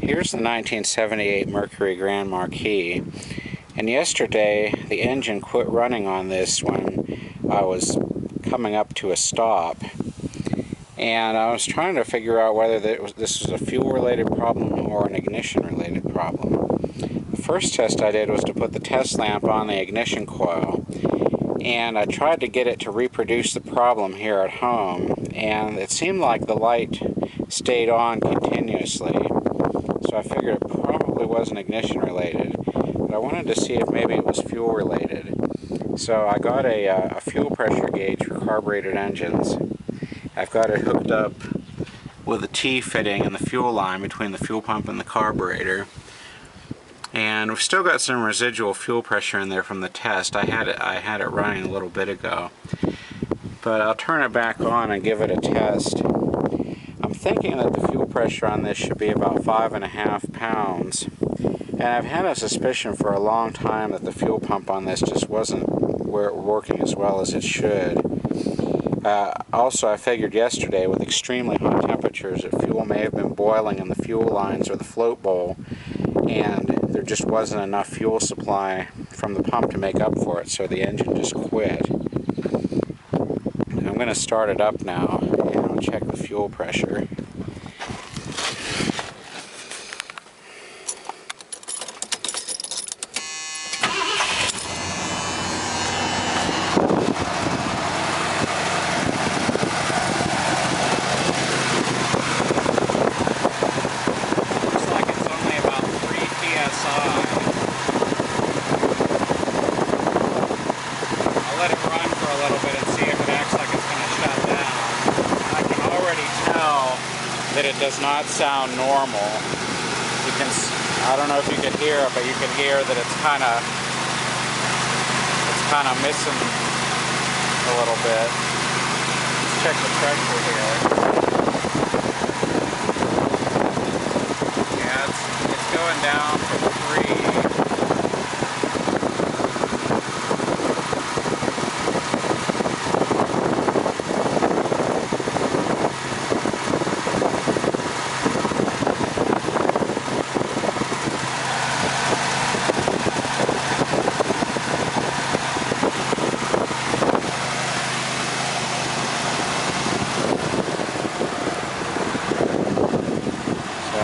Here's the 1978 Mercury Grand Marquis, and yesterday the engine quit running on this when I was coming up to a stop, and I was trying to figure out whether this was a fuel related problem or an ignition related problem. The first test I did was to put the test lamp on the ignition coil, and I tried to get it to reproduce the problem here at home, and it seemed like the light stayed on continuously. So I figured it probably wasn't ignition related, but I wanted to see if maybe it was fuel related. So I got a fuel pressure gauge for carbureted engines. I've got it hooked up with a T-fitting in the fuel line between the fuel pump and the carburetor. And we've still got some residual fuel pressure in there from the test. I had it running a little bit ago. But I'll turn it back on and give it a test. I'm thinking that the fuel pressure on this should be about 5.5 pounds. And I've had a suspicion for a long time that the fuel pump on this just wasn't working as well as it should. Also, I figured yesterday with extremely hot temperatures that fuel may have been boiling in the fuel lines or the float bowl, and there just wasn't enough fuel supply from the pump to make up for it, so the engine just quit. I'm going to start it up now and I'll check the fuel pressure. I'll let it run for a little bit and see if it acts like it's going to shut down. I can already tell that it does not sound normal. You can, I don't know if you can hear it, but you can hear that it's kind of missing a little bit. Let's check the pressure here. Yeah, it's going down from 3.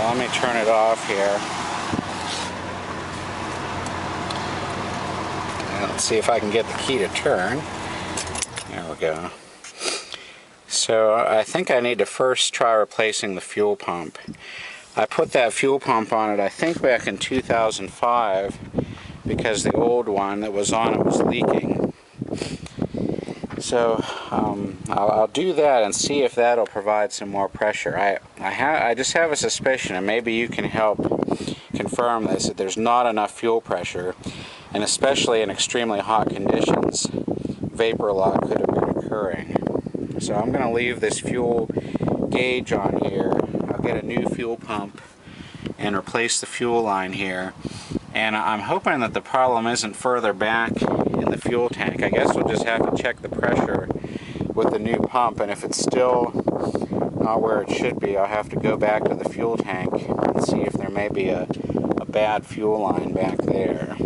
Let me turn it off here. Let's see if I can get the key to turn. There we go. So I think I need to first try replacing the fuel pump. I put that fuel pump on it, I think back in 2005, because the old one that was on it was leaking. So I'll do that and see if that'll provide some more pressure. I just have a suspicion, and maybe you can help confirm this, that there's not enough fuel pressure, and especially in extremely hot conditions, vapor lock could have been occurring. So I'm going to leave this fuel gauge on here. I'll get a new fuel pump and replace the fuel line here. And I'm hoping that the problem isn't further back in the fuel tank. I guess we'll just have to check the pressure with the new pump, and if it's still not where it should be, I'll have to go back to the fuel tank and see if there may be a bad fuel line back there.